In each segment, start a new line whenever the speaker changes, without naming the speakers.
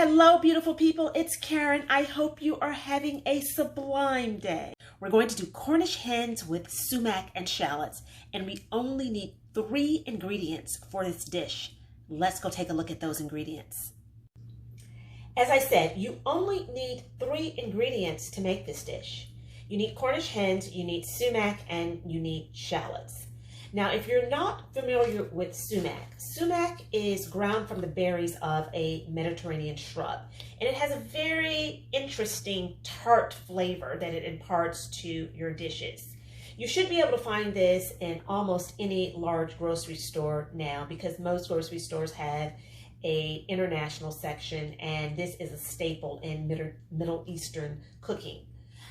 Hello, beautiful people. It's Karen. I hope you are having a sublime day. We're going to do Cornish hens with sumac and shallots, and we only need 3 ingredients for this dish. Let's go take a look at those ingredients. As I said, you only need 3 ingredients to make this dish. You need Cornish hens, you need sumac, and you need shallots. Now, if you're not familiar with sumac, sumac is ground from the berries of a Mediterranean shrub, and it has a very interesting tart flavor that it imparts to your dishes. You should be able to find this in almost any large grocery store now, because most grocery stores have an international section, and this is a staple in Middle Eastern cooking.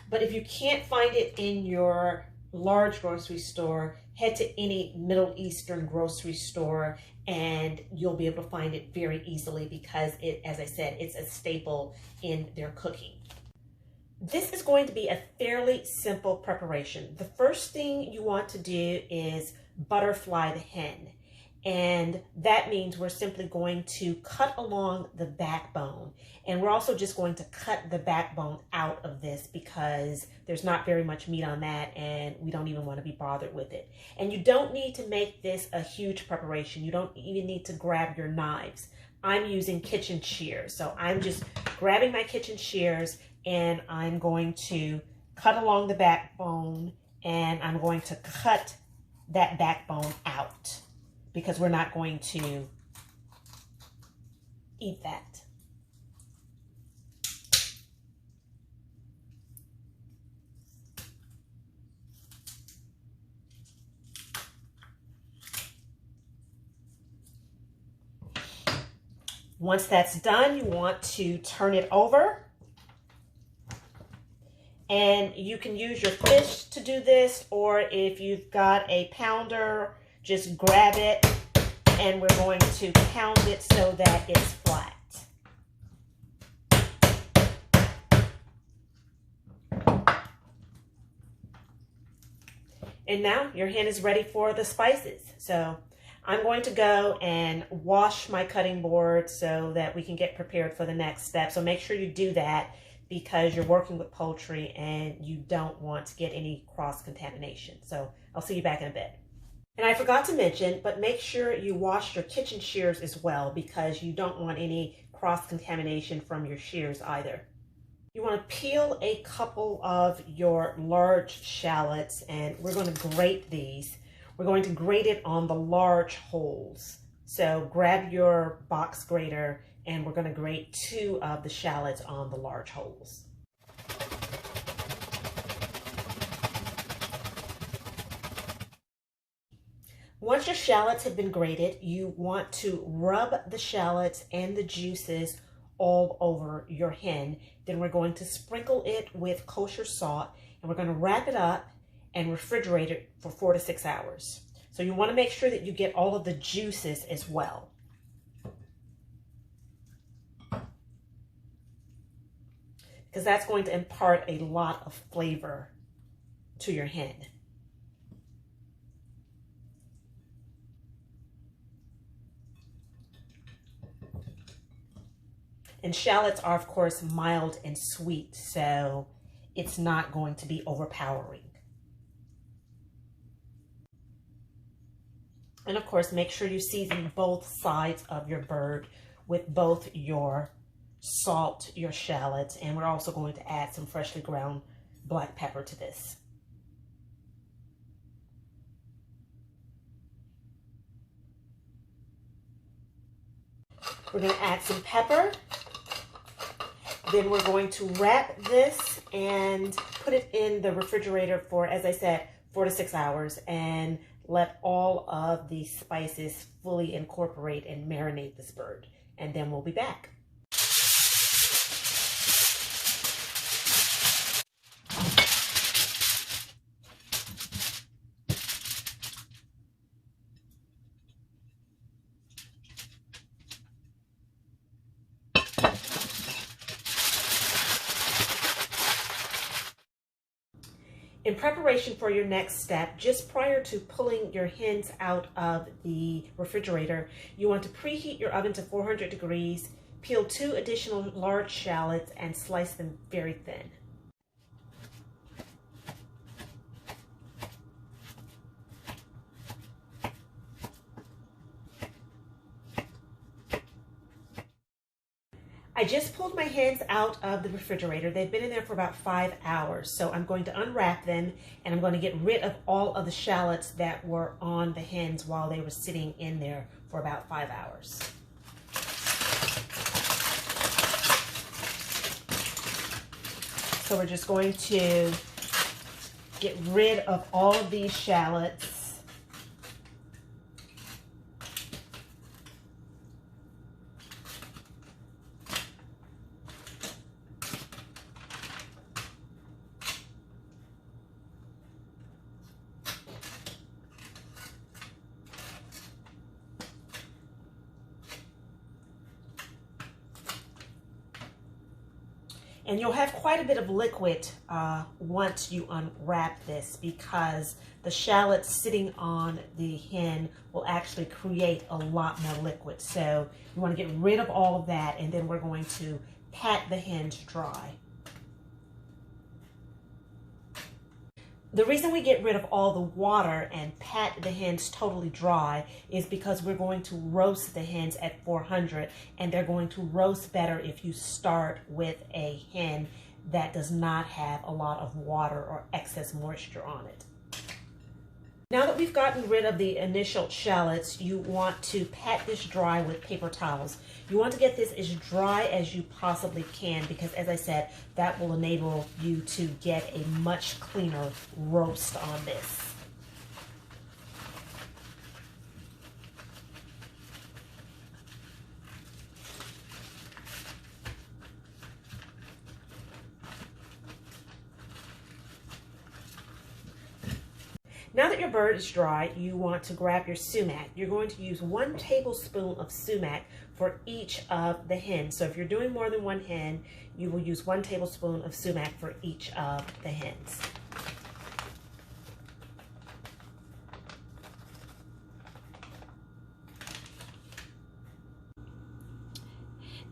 But if you can't find it in your large grocery store, head to any Middle Eastern grocery store and you'll be able to find it very easily, because it, as I said, it's a staple in their cooking. This is going to be a fairly simple preparation. The first thing you want to do is butterfly the hen. And that means we're simply going to cut along the backbone. And we're also just going to cut the backbone out of this because there's not very much meat on that and we don't even want to be bothered with it. And you don't need to make this a huge preparation. You don't even need to grab your knives. I'm using kitchen shears. So I'm just grabbing my kitchen shears and I'm going to cut along the backbone, and I'm going to cut that backbone out, because we're not going to eat that. Once that's done, you want to turn it over. And you can use your fish to do this, or if you've got a pounder, just grab it, and we're going to pound it so that it's flat. And now your hen is ready for the spices. So I'm going to go and wash my cutting board so that we can get prepared for the next step. So make sure you do that, because you're working with poultry and you don't want to get any cross-contamination. So I'll see you back in a bit. And I forgot to mention, but make sure you wash your kitchen shears as well, because you don't want any cross-contamination from your shears either. You want to peel a couple of your large shallots, and we're going to grate these. We're going to grate it on the large holes. So grab your box grater, and we're going to grate 2 of the shallots on the large holes. Once your shallots have been grated, you want to rub the shallots and the juices all over your hen. Then we're going to sprinkle it with kosher salt, and we're going to wrap it up and refrigerate it for 4 to 6 hours. So you want to make sure that you get all of the juices as well. Because that's going to impart a lot of flavor to your hen. And shallots are, of course, mild and sweet, so it's not going to be overpowering. And of course, make sure you season both sides of your bird with both your salt, your shallots, and we're also going to add some freshly ground black pepper to this. We're going to add some pepper. Then we're going to wrap this and put it in the refrigerator for, as I said, 4 to 6 hours, and let all of the spices fully incorporate and marinate this bird. And then we'll be back. In preparation for your next step, just prior to pulling your hens out of the refrigerator, you want to preheat your oven to 400 degrees. Peel 2 additional large shallots and slice them very thin. I just pulled my hens out of the refrigerator. They've been in there for about 5 hours. So I'm going to unwrap them and I'm going to get rid of all of the shallots that were on the hens while they were sitting in there for about 5 hours. So we're just going to get rid of all of these shallots. And you'll have quite a bit of liquid once you unwrap this, because the shallots sitting on the hen will actually create a lot more liquid. So you want to get rid of all of that, and then we're going to pat the hens dry. The reason we get rid of all the water and pat the hens totally dry is because we're going to roast the hens at 400, and they're going to roast better if you start with a hen that does not have a lot of water or excess moisture on it. Now that we've gotten rid of the initial shallots, you want to pat this dry with paper towels. You want to get this as dry as you possibly can, because as I said, that will enable you to get a much cleaner roast on this. Now that your bird is dry, you want to grab your sumac. You're going to use 1 tablespoon of sumac for each of the hens. So if you're doing more than 1 hen, you will use 1 tablespoon of sumac for each of the hens.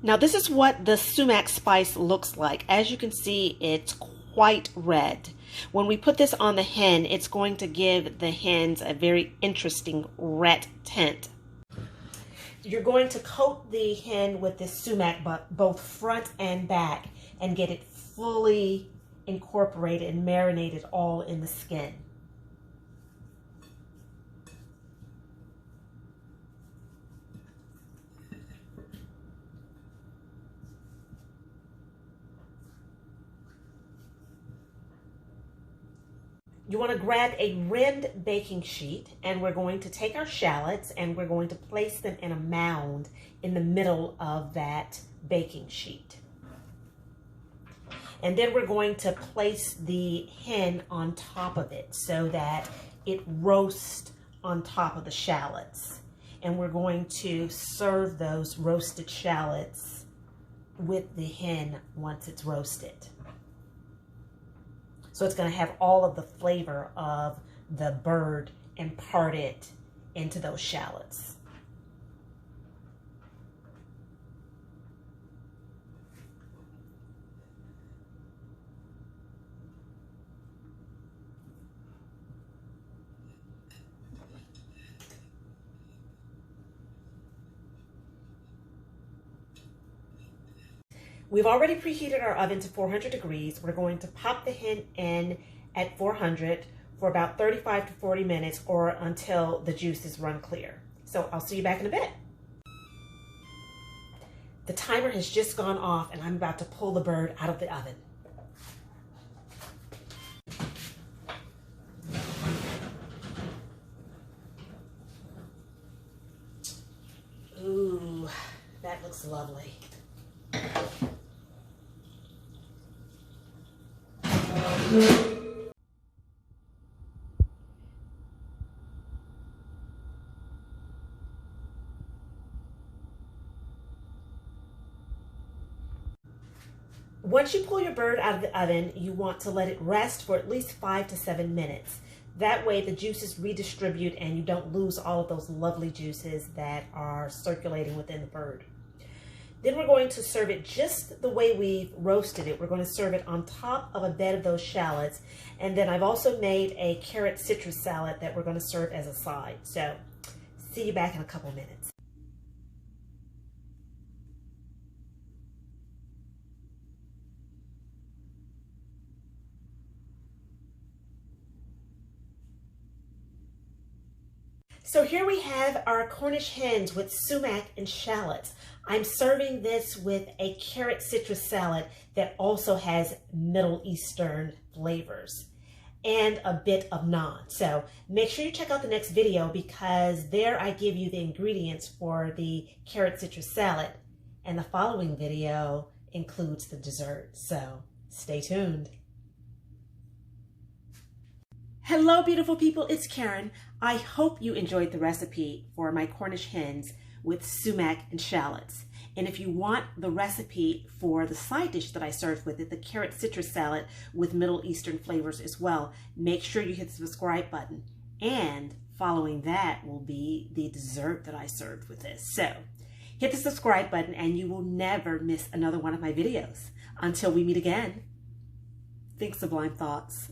Now this is what the sumac spice looks like. As you can see, it's quite red. When we put this on the hen, it's going to give the hens a very interesting red tint. You're going to coat the hen with this sumac, both front and back, and get it fully incorporated and marinated all in the skin. You want to grab a rimmed baking sheet, and we're going to take our shallots and we're going to place them in a mound in the middle of that baking sheet. And then we're going to place the hen on top of it so that it roasts on top of the shallots. And we're going to serve those roasted shallots with the hen once it's roasted. So it's going to have all of the flavor of the bird imparted into those shallots. We've already preheated our oven to 400 degrees. We're going to pop the hen in at 400 for about 35 to 40 minutes, or until the juices run clear. So I'll see you back in a bit. The timer has just gone off and I'm about to pull the bird out of the oven. Ooh, that looks lovely. Once you pull your bird out of the oven, you want to let it rest for at least 5 to 7 minutes. That way the juices redistribute and you don't lose all of those lovely juices that are circulating within the bird. Then we're going to serve it just the way we've roasted it. We're going to serve it on top of a bed of those shallots. And then I've also made a carrot citrus salad that we're going to serve as a side. So see you back in a couple minutes. So here we have our Cornish hens with sumac and shallots. I'm serving this with a carrot citrus salad that also has Middle Eastern flavors and a bit of naan. So make sure you check out the next video because there I give you the ingredients for the carrot citrus salad, and the following video includes the dessert. So stay tuned. Hello, beautiful people, it's Karen. I hope you enjoyed the recipe for my Cornish hens with sumac and shallots. And if you want the recipe for the side dish that I served with it, the carrot citrus salad with Middle Eastern flavors as well, make sure you hit the subscribe button. And following that will be the dessert that I served with this. So hit the subscribe button and you will never miss another one of my videos. Until we meet again, think sublime thoughts.